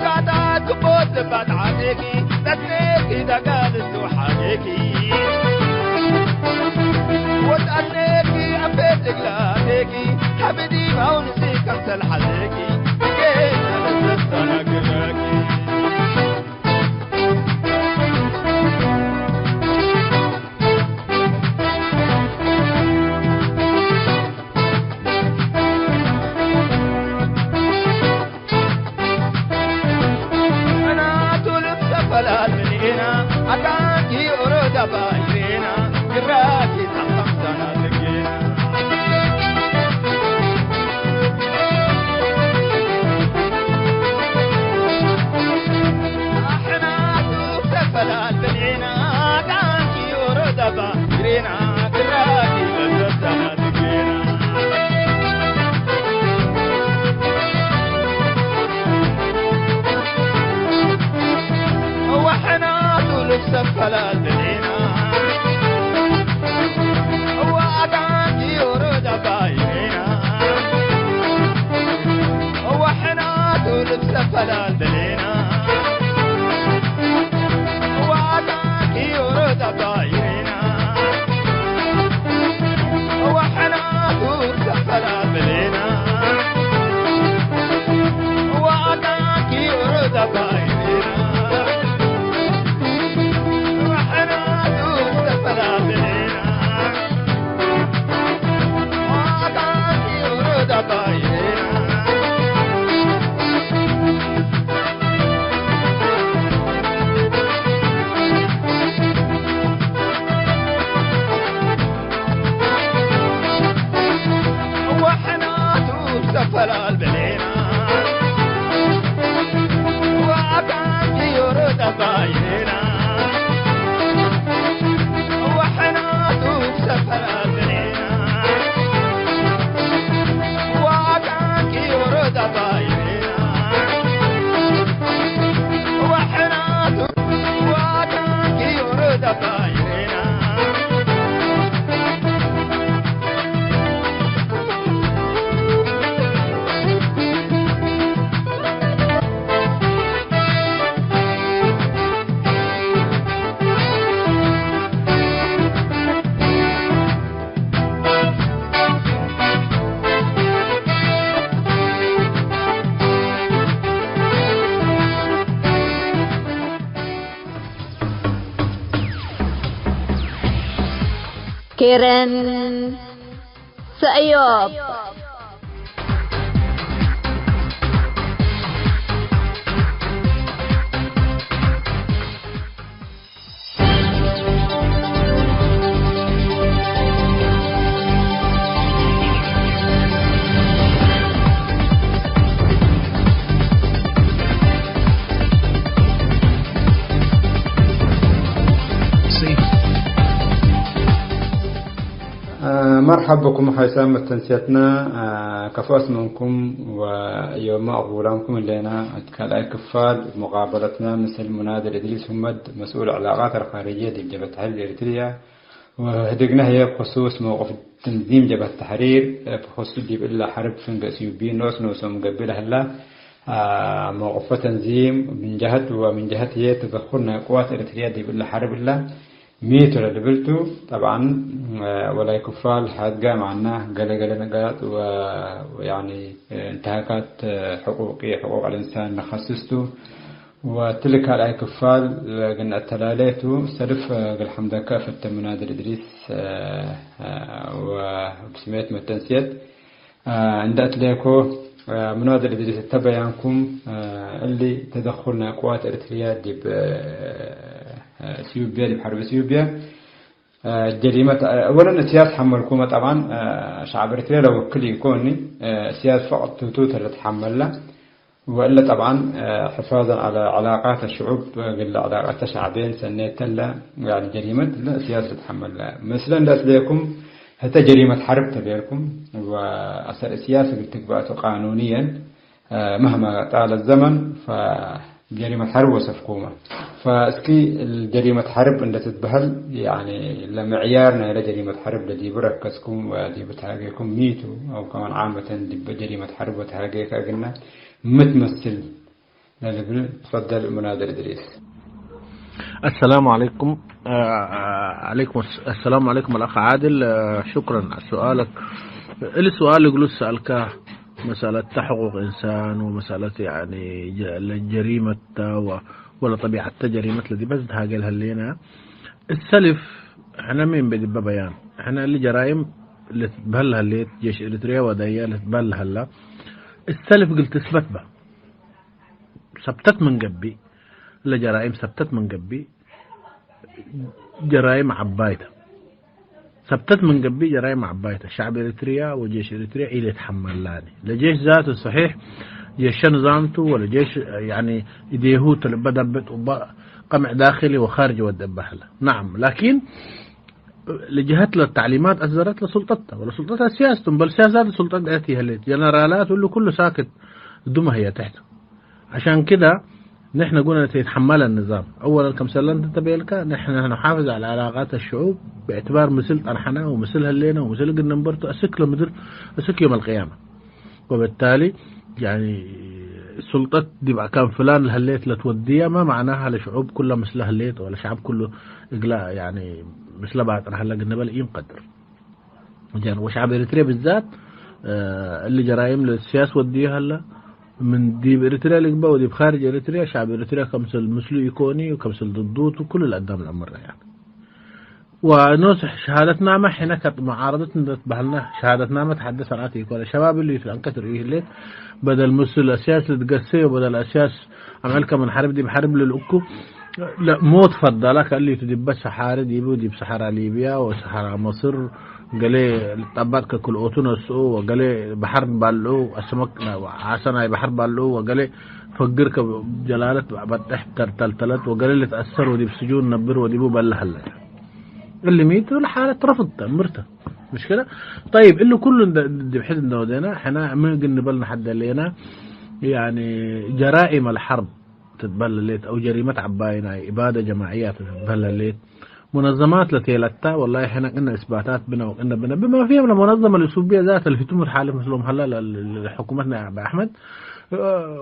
قاعدة تبوت لبات عليكي تتنيكي دقالتو حاليكي وتأنيكي عبيت قلاليكي حبدي ما ونسيك امثل حاليكي جينا لسلسانا قراكي فلا تنينا أكاكي أرود بايرينا قراكي تحطم سنة لقينا احنا توك فلا تنينا أكاكي أرود بايرينا قراكي لسه سنة لقينا وحنا طولك سفلا دلينا وعدانكي ورود بايرينا وحنا طولك سفلا دلينا وعدانكي ورود بايرينا وحنا طولك سفلا دلينا وعدانكي ورود بايرينا كيرن سأيوب مرحبا بكم حيسام تنسيتنا كفاس منكم ويوم أقولانكم اللينا أتكالي كفال مقابلتنا مثل منادر إدريس همد مسؤول العلاقات الخارجية دي جبهة التحرير الإريترية وهدقنا هي بخصوص موقف تنظيم جبهة التحرير بخصوص جيب إلا حرب فنق سيوبين نوس مقبلة هلا موقف تنظيم من جهة ومن جهة هي تدخلنا قوات إريترية دي إلا حرب الله ميتو لبلتو طبعا ولا يكفال حد قام عنا قال نقاط ويعني انتهاكات حقوقية حقوق الإنسان نخصصته وتلك على كفال قلنا التلاليتو سلف قال حمد كافة منادر إدريس وبسميت متنسيت عند أتليكو منادر إدريس تبعينكم اللي تدخلنا قوات إريتريا دي سيوبيا دي بحرب سيوبيا جريمة أولا السياسة حملكم طبعا شعب إريتريا لو كل يكوني سياسة فقط توتر تحملها وإلا طبعا حفاظا على علاقات الشعوب قل علاقات الشعبين سنة لا يعني جريمة لا سياسة تحملها مثلا لأسليكم حتى جريمة حرب تبيركم وأثر السياسة بالتكبات قانونيا مهما طال الزمن جريمة حرب وصفكومة فاسكي الجريمة حرب اللي تتبهل يعني لمعيارنا إلى جريمة حرب الذي بركزكم ودي بتهاجيكم ميتو أو كمان عامة دي جريمة حرب وتهاجيك قلنا متمثل للبل تفضل منادر إدريس. السلام عليكم. السلام عليكم الأخ عادل. شكرا على سؤالك. السؤال يقول سألك مسألة حقوق إنسان ومسألة يعني الجريمة ولا طبيعة جريمة الذي بس هاجلها لنا السلف احنا مين بدي ببيان احنا اللي جرائم اللي تبهلها اللي جيش إريتريا ودايا اللي تبهلها لا السلف قلت اثبت به ثبتت من قبي اللي جرائم ثبتت من قبي جرائم عبايته ثبتت من قبي جرائم عبايته شعب إريتريا وجيش إريتريا اللي يتحمل لاني لجيش ذاته صحيح جيش نظامته ولا جيش يعني يديهوت اللي بدأ قمع داخلي وخارجي ودبحله نعم لكن لجهت له التعليمات أصدرت لسلطتها ولا سلطتها سياستهم بل سياسات السلطات ذاتها اللي جنرالات واللي كله ساكت دمها هي تحته عشان كده نحن قلنا يتحمل النظام أولا كم سلنت تبيلك نحن نحافظ على علاقات الشعوب باعتبار مثل أنحنا ومثلها اللينا ومثل قلنا نبرتو أسكله مدر أسك يوم القيامة وبالتالي يعني السلطات دي بقى كان فلان هليت لتوديها ما معناها لشعوب كلها مثلها هليت ولا شعب كله إقلاع يعني مثل بعض راح نلاقي النبل ينقدر وشعب إريتريا بالذات اللي جرائم للسياسة وديها هلا من دي بإريتريا لقبا ودي بخارج إريتريا شعب إريتريا كمثل مسلو يكوني وكمثل ضدوت وكل الأقدام الأمر يعني ونصح شهادتنا ما حين كانت معارضتنا تبهلنا شهادتنا ما تحدث عن عاتي يكون الشباب اللي في الأنكتر إيه اللي بدل مسل الأساس لتقسيه وبدل الأساس عملك من حرب دي بحرب للأكو لا موت فضلك اللي تدب صحارى دي بودي بصحراء ليبيا وصحراء مصر قالي الطبات ككل أوتونس وقالي بحر بالو السمك عسنا بحر بالو وقالي فقرك جلالة بتحت تلتلت وقالي اللي تأثر ودي بسجون نبر ودي بو بالله هلا اللي ميت الحالة رفض مرته مش كده طيب اللي كله دي بحيث انه ودينا احنا ما قلنا بالنا حد لينا يعني جرائم الحرب تتبلى الليت او جريمة عباينا إبادة جماعيات تتبلى الليت منظمات لتيلتا والله احنا قلنا اثباتات بنا وقلنا بما فيها من المنظمة السوبية ذات اللي في تمر حالة مثلهم هلا لحكومتنا أبا أحمد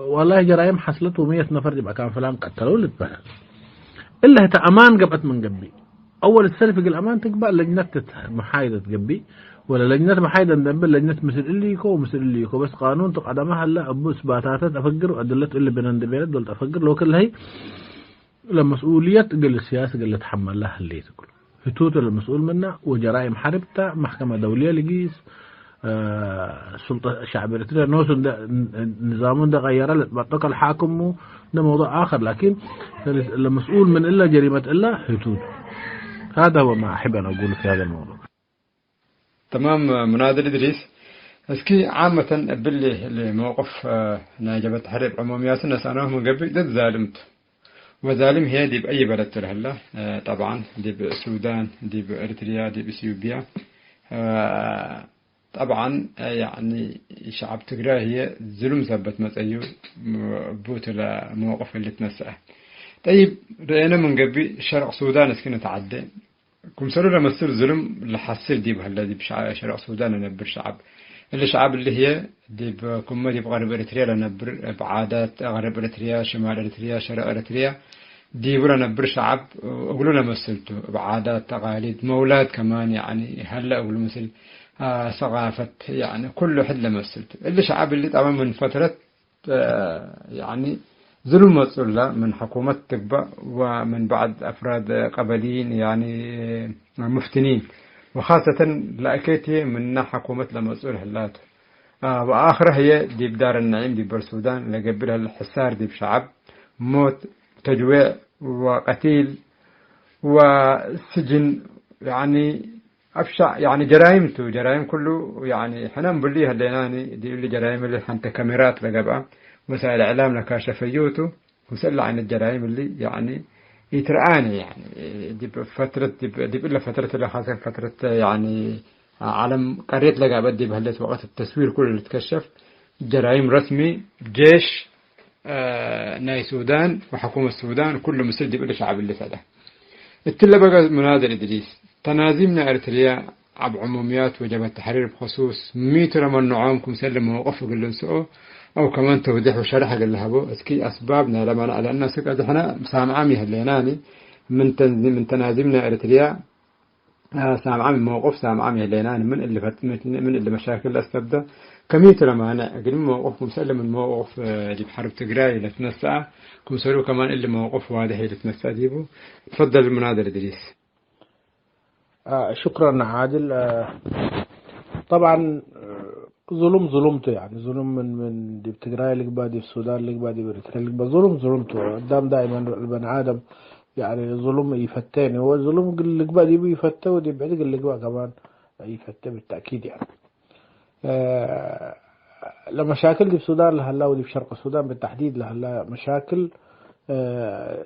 والله جرائم حصلت و100 نفر يبقى كان فلان قتلوا لتبهل إلا هتا أمان قبت من قبي أول السلف الأمان تقبل لجنة محايدة قبي ولا لجنة محايدة ندبل لجنة مثل اللي يكو ومثل اللي يكو بس قانون تقدمها هلا أبو إثباتات أفكر وأدلت اللي بنندبيرت دولت أفكر لو كل هي لما مسؤولية قل السياسة قل تحمل لها اللي تقول هتوت المسؤول منها وجرائم حربتها محكمة دولية لقيس سلطة الشعب الإريتريا نوسن ده نظامون ده غير بطاقة الحاكم ده موضوع آخر، لكن المسؤول من إلا جريمة إلا هتوت. هذا هو ما أحب أن أقول في هذا الموضوع. تمام منادل إدريس. اسكي عامة باللي موقف ناجبة تحرير عموميات الناس أنا من قبل ضد ظالمته، وظالم هي دي بأي بلد ترهلا طبعا دي بالسودان دي بإريتريا دي بإثيوبيا طبعا يعني شعب تجراه هي ظلم ثبت مسأيو بوت الموقف اللي تنساه. طيب رأينا من قبل شرق السودان اسكي نتعدى كم سروا لما يصير ظلم اللي حصل دي بهالذي بشرق السودان نبر شعب اللي شعب اللي هي دي بكم دي بغرب إريتريا لنبر بعادات غرب إريتريا شمال إريتريا شرق إريتريا دي ولا نبر شعب أقولوا لنا مثلته بعادات تقاليد مولاد كمان يعني هلا أقول مثل ثقافة يعني كل حد مثلته اللي شعب اللي طبعا من فترة يعني ظلم مسؤولة من حكومة تبا ومن بعض أفراد قبليين يعني مفتنين وخاصة لأكيتي من حكومة لمسؤول هلاته وآخرة هي دي بدار النعيم دي بالسودان لقبلها الحسار دي بشعب موت تجويع وقتيل وسجن يعني أفشع يعني جرائم كله يعني حنا نبليها الليناني دي اللي جرائم اللي حنت كاميرات لقبها وسائل الإعلام لكاشفيوته وسأل عن الجرائم اللي يعني يترآني يعني دي بفترة دي إلا فترة اللي خاصة فترة يعني عالم قريت لقبت دي بهلت وقت التصوير كله اللي تكشف جرائم رسمي جيش ناي السودان وحكومة السودان كله مسجد إلا شعب اللي فده التلا بقى منادل إدريس تنازمنا إريتريا عب عموميات وجبهة التحرير بخصوص 100 من نعامكم سلم موقف قل نسؤه أو كمان توضيح وشرح قل لهبو اسكي أسبابنا لما على الناس قد احنا سامعامي هليناني من تنازمنا إريتريا سامعامي موقف سامعامي هليناني من اللي مشاكل أسباب كمية لما أنا أقول موقفكم سلم الموقف اللي بحرب تجراي لتنسى كم سلوا كمان اللي موقف واضح اللي تنسى ديبو. تفضل المنادل إدريس. شكرا عادل. طبعا ظلمته يعني ظلم من دي بتجراي اللي بعد السودان اللي بعد بريطانيا اللي بعد ظلمته قدام دائما البني آدم يعني ظلم يفتاني هو ظلم اللي بعد يفتى ودي بعد اللي بعد كمان يفتى بالتأكيد يعني. لمشاكل دي في السودان لهلا ودي في شرق السودان بالتحديد لهلا مشاكل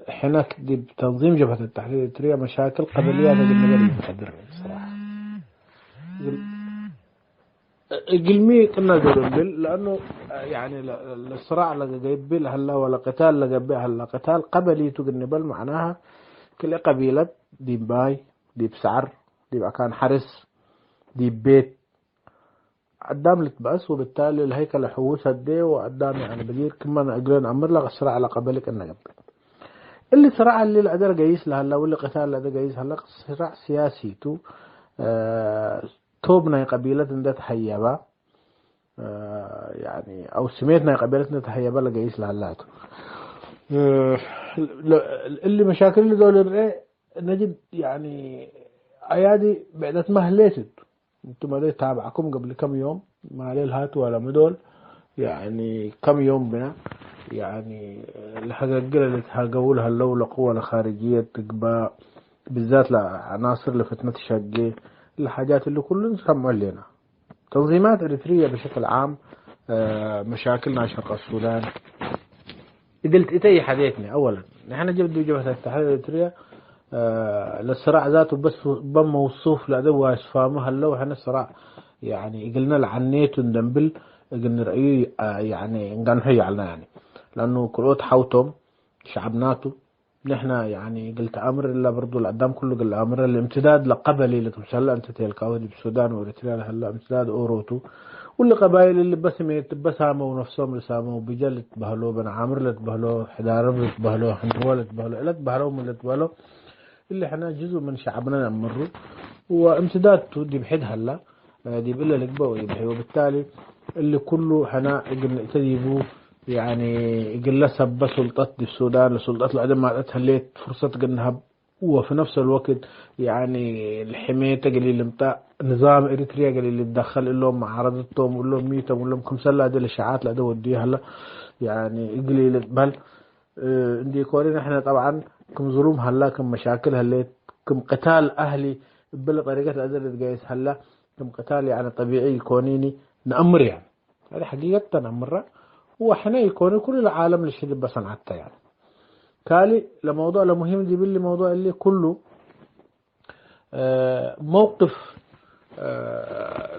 هناك دي بتنظيم جبهة التحرير الإريترية مشاكل قبلية بالنسبة لي صراحة. قلمي كنا جربل لأنه يعني الصراع اللي جايب به هلا ولا قتال اللي جايب به هلا قتال قبلي تجنبل معناها كل قبيلة دي باي دي بسعر دي مكان حرس دي بيت قدام لتبأس وبالتالي الهيكل حوسها دي وقدام يعني بدير كمان أجرين أمر لغا الصراع على قبلك أنه قبل اللي صراع اللي الأدر جايس لهلا واللي قتال الأدر جايس هلا صراع سياسي تو توبنا قبيلة ده تحيبا يعني أو سميتنا قبيلتنا تحيبا لجايس لهلا اللي مشاكل اللي دول نجد يعني أيادي بعدت مهلتت انتم ما تابعكم قبل كم يوم ما عليه الهات ولا مدول يعني كم يوم بنا يعني الحقيقة اللي تحقولها اللولة قوة خارجية تقبى بالذات لعناصر لفتنة الشقة الحاجات اللي كلنا نسمع لنا تنظيمات إريترية بشكل عام مشاكلنا شرق السودان قلت إتي حديثنا أولا نحن جبهة التحرير الإريترية للصراع ذاته بس بموصوف لأدوها إسفامها اللو حنا الصراع يعني قلنا لعنيت وندنبل قلنا رأيه يعني نقنحي علينا يعني لأنه كروت حوتهم شعبناته نحن يعني قلت أمر إلا برضو القدام كله قل أمر الامتداد لقبلي لتمسهلا أنت تيلكاودي بالسودان وإريتريا هلا امتداد أوروتو واللي قبائل اللي بس هاموا نفسهم لساموا بجل تبهلو بن عامر لتبهلو حدارب لتبهلو حندوال لتبهلو إلا تبهلو من لتبهلو اللي احنا جزء من شعبنا نمره وامتدادته دي بحد هلا دي بلا لقبه ويبحي وبالتالي اللي كله احنا تجيبوا يعني قلنا سب سلطات دي السودان لسلطات العدم ما تهليت فرصة قنها وفي نفس الوقت يعني الحماية قليل متاع نظام إريتريا قليل يتدخل لهم معارضتهم وقول لهم ميتهم وقول لهم كم سلة هذه الإشاعات لا وديها هلا يعني قليل بل عندي كورين احنا طبعا كم ظلوم هلا كم مشاكل هلا كم قتال أهلي بالطريقة الأدلة تقايس هلا كم قتال يعني طبيعي كونيني نأمر يعني هذه حقيقة نأمر وحنا يكون كل العالم للشيء بس نعتها يعني كالي لموضوع لمهم دي باللي موضوع اللي كله موقف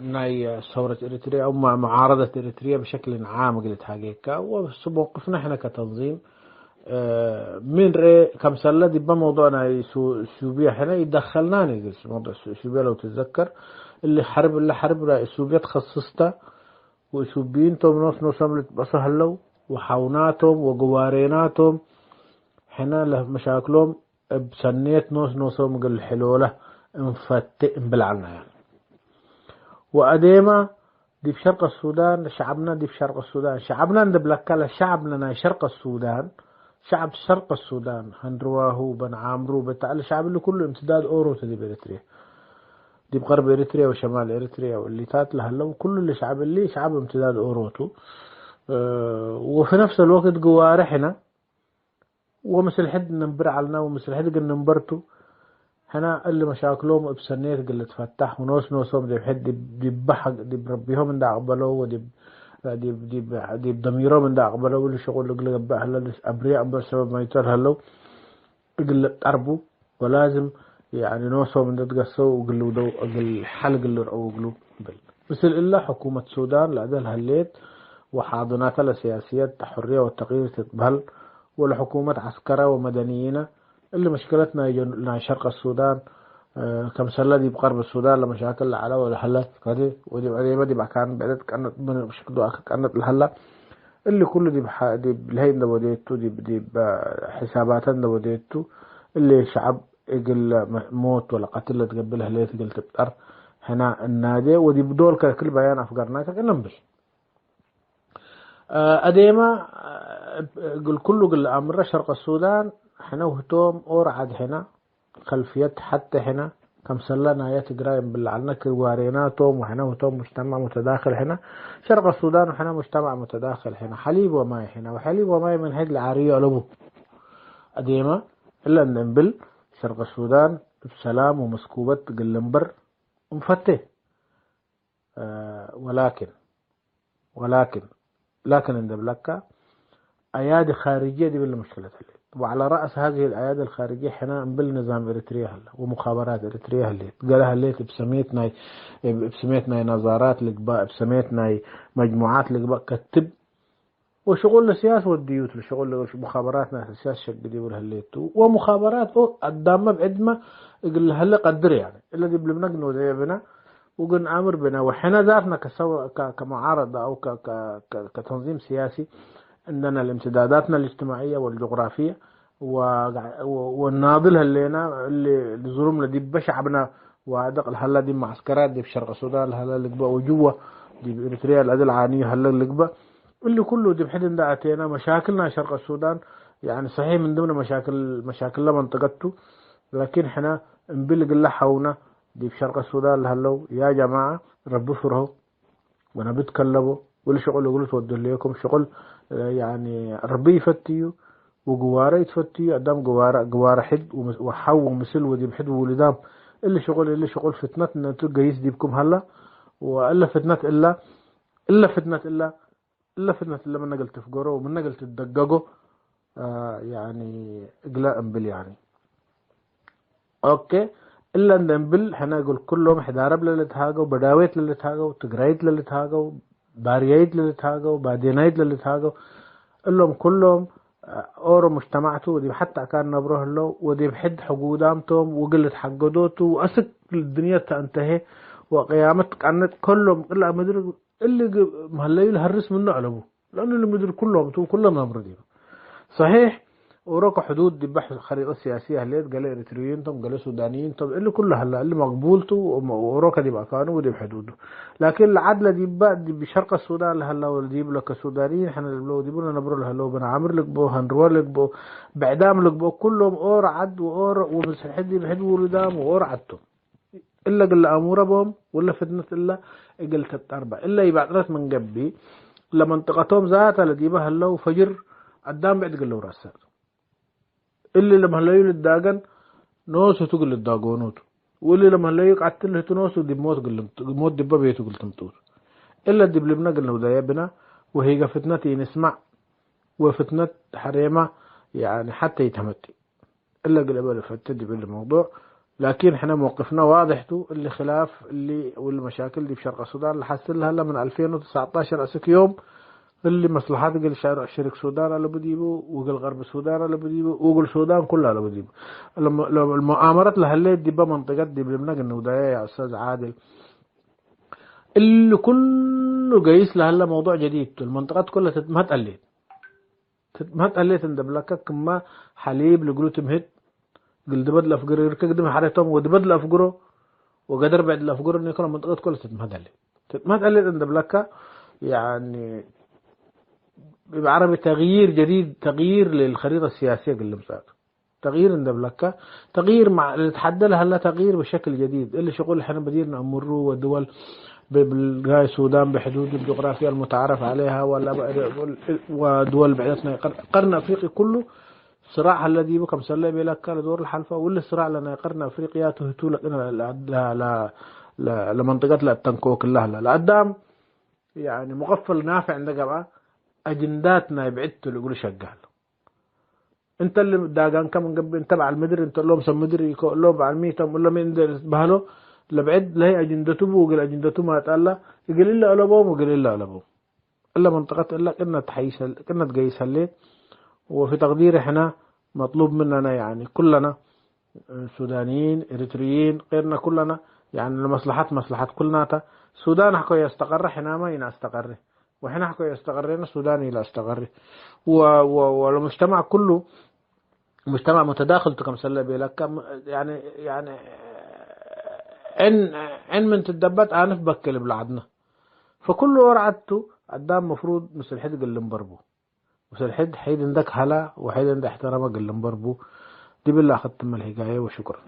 ناي ثورة إريتريا أو معارضة إريتريا بشكل عام قلت حقيقة وموقفنا احنا كتنظيم من رأي كم سنة دي بموضوعنا سوبيا احنا يدخلناني موضوع سوبيا لو تتذكر اللي حرب سوبيا تخصصته وسوبيين توم نوص بس هلو وحاوناتهم وقواريناتهم حنا له مشاكلهم بسنيت نوصهم قل حلوله انفتئ بلعنا يعني وأديما دي في شرق السودان شعبنا دي في شرق السودان شعبنا ندبلكلا شعب لنا شرق السودان شعب شرق السودان هندرواه بن عامرو بتاع الشعب اللي كله امتداد أوروتا دي بإريتريا دي بغرب إريتريا وشمال إريتريا واللي تات لهلا كل اللي شعب اللي شعب امتداد أوروتو وفي نفس الوقت قوارحنا ومثل حد ننبر علنا ومثل حد قل ننبرتو هنا اللي مشاكلهم بسنيت قل تفتح ونوسهم دي حد دي بحق دي بربيهم من دا قبلوا ودي دي بضميرهم من دا قبلوا واللي شغل قل قبا هلا أبرياء بسبب ما يتر هلا قل تقربوا ولازم يعني نوصوا من تقصوا وقلوا دو قل حل قلوا أو قلوا مثل إلا حكومة السودان لعدل هليت وحاضنات السياسيات الحرية والتغيير تتبهل ولا حكومة عسكرة ومدنيين اللي مشكلتنا شرق السودان كم سنة دي بقرب السودان لمشاكل على ولا حلا كذي ودي بعدين كان بعدت كانت من بشكل كانت الحلا اللي كله دي بالهين ده وديتو دي حساباتنا وديتو اللي شعب يقل موت ولا قتل تقبلها ليه تقل تبتر هنا النادي ودي بدول كل بيان أفكارنا كننبل أديما قل كله قل أمر شرق السودان حنا وهتوم أورعد هنا خلفيات حتى هنا كم سلنا يتقرايم بالعلنا كواريناتهم وحنا وهتوم مجتمع متداخل هنا شرق السودان وحنا مجتمع متداخل هنا حليب وماي هنا وحليب وماي من هيد العارية لبو أديما إلا ننبل شرق السودان بسلام ومسكوبة قلنبر ومفتح لكن اندبلكا أيادي خارجية دي بالمشكلة اللي وعلى رأس هذه الأيادي الخارجية حنا بالنظام إريتريا هلا ومخابرات إريتريا اللي قالها اللي بسميتنا نظارات لقباء بسميتنا مجموعات لقباء كتب وشغل السياسة والديوت لشغل مخابراتنا السياسة شق دي والهليتو ومخابرات قدامنا بعدما يقول هلا قدر يعني الذي بلبنقنو زي بنا وقن عامر بنا وحنا ذاتنا كمعارضة أو كتنظيم سياسي عندنا الامتداداتنا الاجتماعية والجغرافية والناضل اللي ظلمنا دي بشعبنا وادق هلا دي معسكرات دي في شرق السودان هلا لقبة وجوه دي بإريتريا الأدل العانية هلا لقبة اللي كله دي بحد دعتنا مشاكلنا شرق السودان يعني صحيح من ضمن مشاكل منطقته لكن احنا نبلغ الله حونا دي في شرق السودان هلو يا جماعة ربوا فرهو وانا بتكلموا واللي شغل يقولوا تودوا ليكم شغل يعني ربي يفتيو وقوارة يتفتيو قدام قوارة حد وحو مثل ودي بحد ولدام اللي شغل فتنة ان تلقى دي بكم هلا وإلا فتنة إلا من نقل تفقروا ومن نقل تدققوا يعني إقلاء انبل يعني اوكي إلا ننبل حنا نقول كلهم حدارب للي تهاجوا بداويت للي تهاجوا تقريت للي تهاجوا باريات للي تهاجوا بادينايت للي تهاجوا اللهم كلهم أورو مجتمعته ودي حتى كان نبره له ودي بحد حقودامتهم وقلت حقودوته وأسك الدنيا تنتهي وقيامت كانت كلهم إلا مدري اللي مهلي هرس منه علبه لأنه اللي مدري كلهم نبردين صحيح وروك حدود دي بحث خريطة سياسية هليت قال إريتريين تم قال سودانيين تم اللي كلها هلا اللي مقبولته وروك دي مكانه ودي بحدوده. لكن العدل دي بقى دي بشرق السودان هلا وديب لك السودانيين احنا لو ديبونا نبرو هلا وبنا عامر لك بو هنروى لك بو بعدام لك بو كلهم اور عد واور ومسحد دي بحد ولدام واور عدتهم إلا قل أمور بهم ولا فتنة إلا قلت أربع إلا يبعد راس من قبي لمنطقتهم ذاتها لديبها هلا وفجر قدام بعد قل له راسات اللي لما هلا يولد داقن نوسه تقول الداقونوت واللي لما هلا يقعد له تنوسه دي موت قل موت دبا بيته قل تمتوت إلا الدب لبنا قلنا ودايبنا وهي فتنتي نسمع وفتنة حريمة يعني حتى يتمتي إلا قل أبدا فتدي بالموضوع. لكن احنا موقفنا واضحته اللي خلاف اللي والمشاكل دي في شرق السودان اللي حصل لها من 2019 أسك يوم اللي مصلحات قل شرق السودان على بديبه وقل غرب السودان على بديبه وقل السودان كلها على بديبه. المؤامرات اللي هليت دي بمنطقة دي بلمناق النوداية يا أستاذ عادل اللي كله قيس لهلا موضوع جديد. المنطقات كلها ما تقلت اندبلكك كما حليب لقلو تمهد قل دبد الأفقر يركق دم حريتهم ودبد الأفقره وقدر بعد الأفقره إنه يكون المنطقات كلها تتمهد اندبلكك يعني بعربي تغيير جديد تغيير للخريطة السياسية قل مساعد تغيير اندبلكك تغيير مع اللي تحدى لها هلا تغيير بشكل جديد اللي شغل احنا بدينا نمروا ودول بالغاية السودان بحدود الجغرافيا المتعارف عليها ولا ودول بعدتنا قرن أفريقي كله صراع الذي بكم سلم لك لدور الحلفة واللي صراع لنا قرن أفريقيا تهتو لمنطقة التنكوك الله لا قدام يعني مغفل نافع عند جماعة أجنداتنا يبعدتوا اللي يقولوا شغال انت اللي داقان كم قبل تبع المدري انت لهم سمدري لهم على الميتم ولا مين بهلو لبعد لهي أجندته وقل أجندته ما تقال يقول إلا ألبهم وقل إلا ألبهم إلا منطقة إلا كنا تحيس كنا تقيس هليت. وفي تقدير إحنا مطلوب مننا يعني كلنا سودانيين إريتريين غيرنا كلنا يعني مصلحة كلنا السودان حكوا يستقر إحنا ما ينستقر وإحنا حكوا يستقرنا السودان لا استقر والمجتمع كله مجتمع متداخل كما سلم بيلك يعني إن من تدبت آنف بكل بلعدنا فكله ورعته قدام مفروض مثل حد قل مبربو مثل حد عندك هلا وحيد عندك احترامه قل مبربو دي بالله ختم الحكاية وشكرا.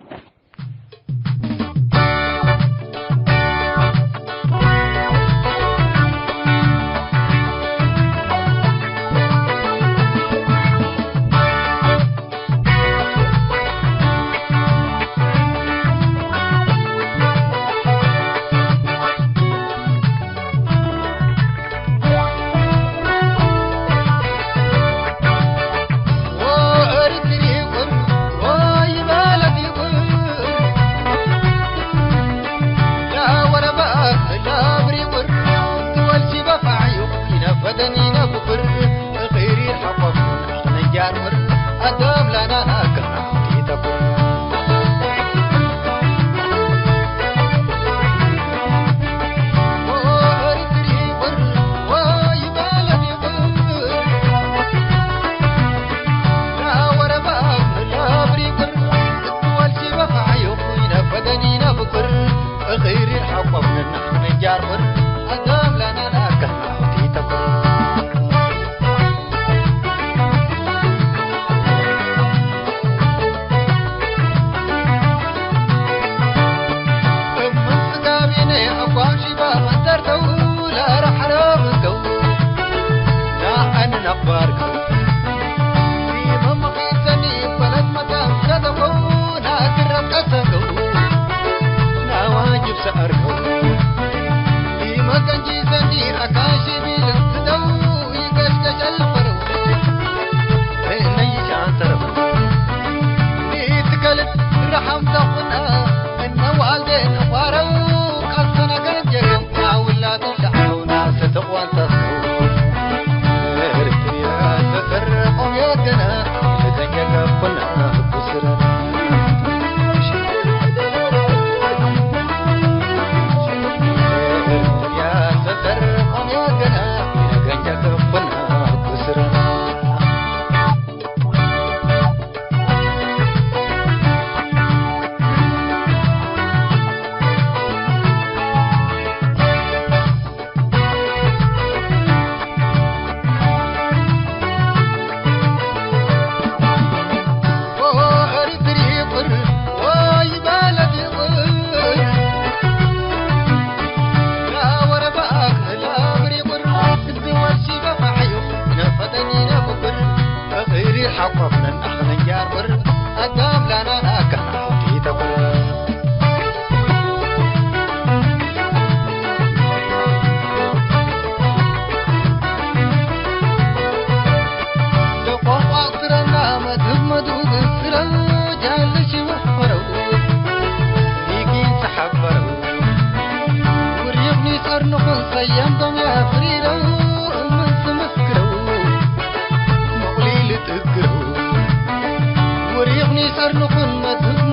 يسرنكن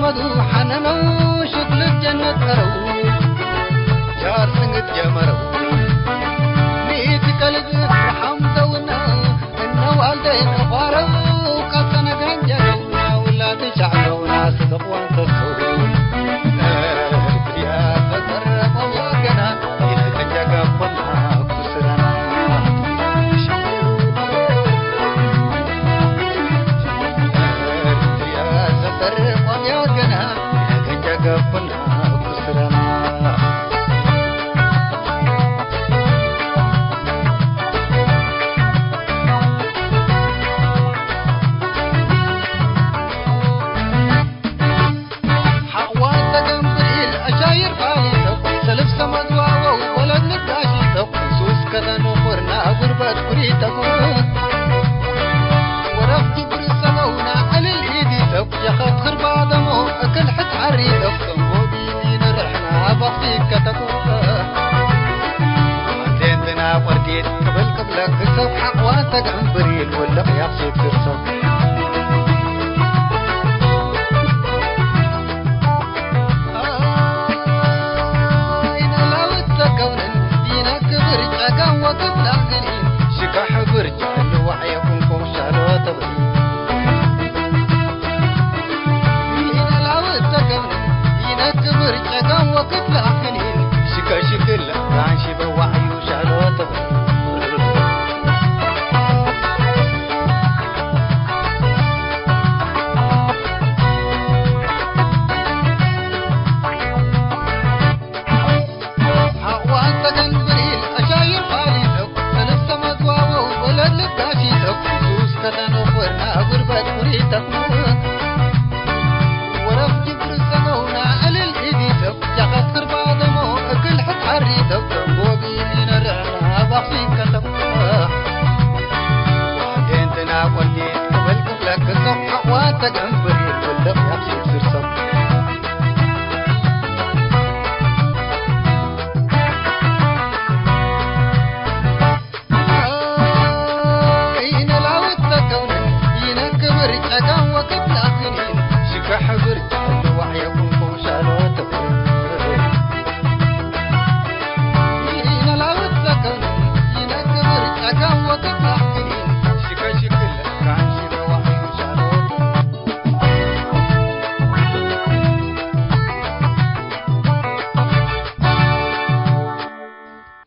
مدو حننو شكل الجنة ترو جار سنت جمرو ميت قلب رحم دونا إنه والدين أخبارو قصنا قنجرونا ولا تشعلونا صدق وانتصروا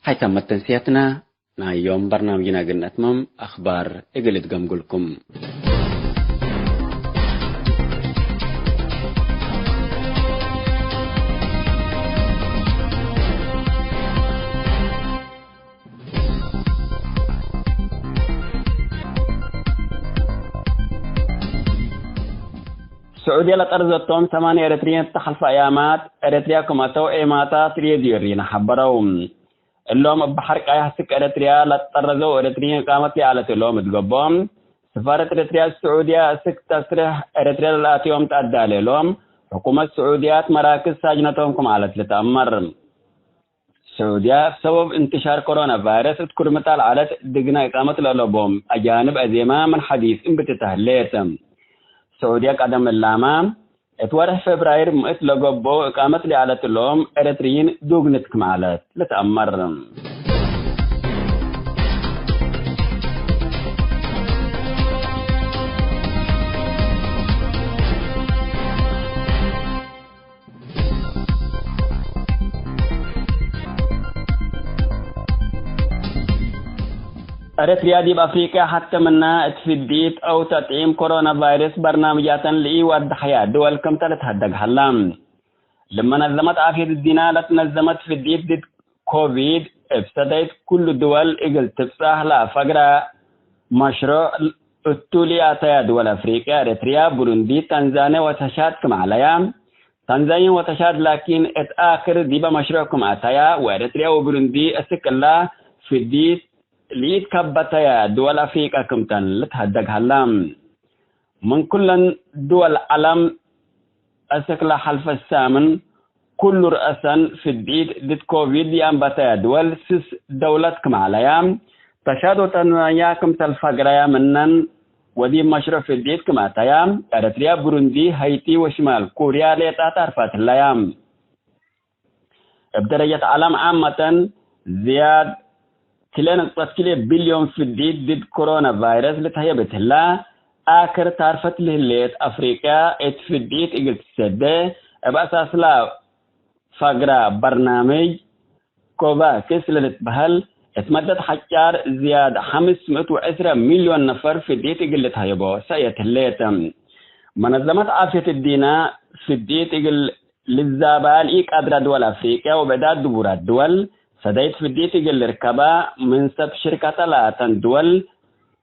حيثما تنسيتنا يوم برنامجنا قلنا أتمم أخبار إقلت قمقلكم السعودية لترزتهم 8 إريتريين تخلف أيامات إريتريا كماتو إيماتا تريديورين حبرهم اللوم بحرق أيهسك إريتريا لترزو إريتريين قامت على اللوم تقبهم سفارة إريتريا السعودية سك تسرح إريتريا الآتيوم تأدى لهم حكومة السعوديات مراكز ساجنتهم كم على تتأمر السعودية بسبب انتشار كورونا فيروس تذكر مثال على دقنا إقامة الألوبهم أجانب أزيما من حديث إن بتتهليتم السعودية قدم اللامام اتورح فبراير مؤت لقبو إقامة لعالة اللوم إريتريين دوغنتك معالات لتأمر إريتريا دي بأفريقيا حتى منا اتفديت أو تطعيم كورونا فيروس برنامجات لإي والضحية دول كم تلتهدق حلام لما نظمت عافية الدينا لتنظمت فديت ضد كوفيد ابتدت كل الدول إقل تبصح لا فقرة مشروع التوليات دول أفريقيا إريتريا بروندي تنزانيا وتشاد كم عليا تنزانيا وتشاد لكن اتآخر دي بمشروعكم أتايا وإريتريا وبروندي أسك الله فديت ليد كبتايا دول أفريقيا كمتن لتهدق هلام من كل دول العالم أسكلا حلف السامن كل رأسا في الديد ضد كوفيد ينبتايا دول سس دولتكم عليام تشادو تنواياكم تلفقريا منن ودي مشروع في الديت كما تيام أريتريا بروندي هايتي وشمال كوريا ليتا تعرفات اللايام بدرجة عالم عامة زياد 2.3 بليون في الديت ضد كورونا فيروس لتهيا بتلا آخر تعرفت لهليت أفريقيا في الديت إقل تسده بأساس لا فقرة برنامج كوبا كسلت بهل اتمدد حجار زياد 510 مليون نفر في الديت إقل تهيبو سيت الليتم منظمة عافية الدينا في الديت إقل للزابال إيك أدرى دول أفريقيا وبعداد دبورات دول سديت في الديت إقل ركبا من سب شركة لاتن دول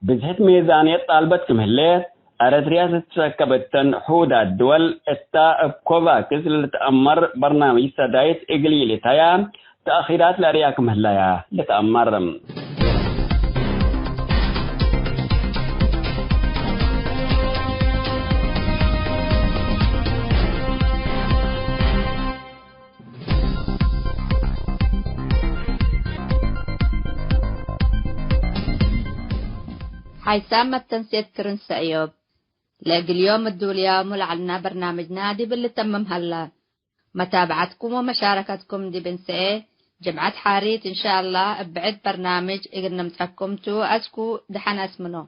بزهت ميزانية طالبت كمهلات أريتريا تتركبت حودة الدول التا كوبا كسل لتأمر برنامج سديت إقلي لتيام تأخيرات لأرياكم هلايا لتأمر حيسام التنسيق ترنس أيوب لاقي اليوم الدوليا ملعلنا برنامج نادي باللي تمم هلا متابعتكم ومشاركتكم دي بنسئ جمعة حاريت إن شاء الله بعد برنامج إقرنا متحكمتو أسكو دحنا اسمنو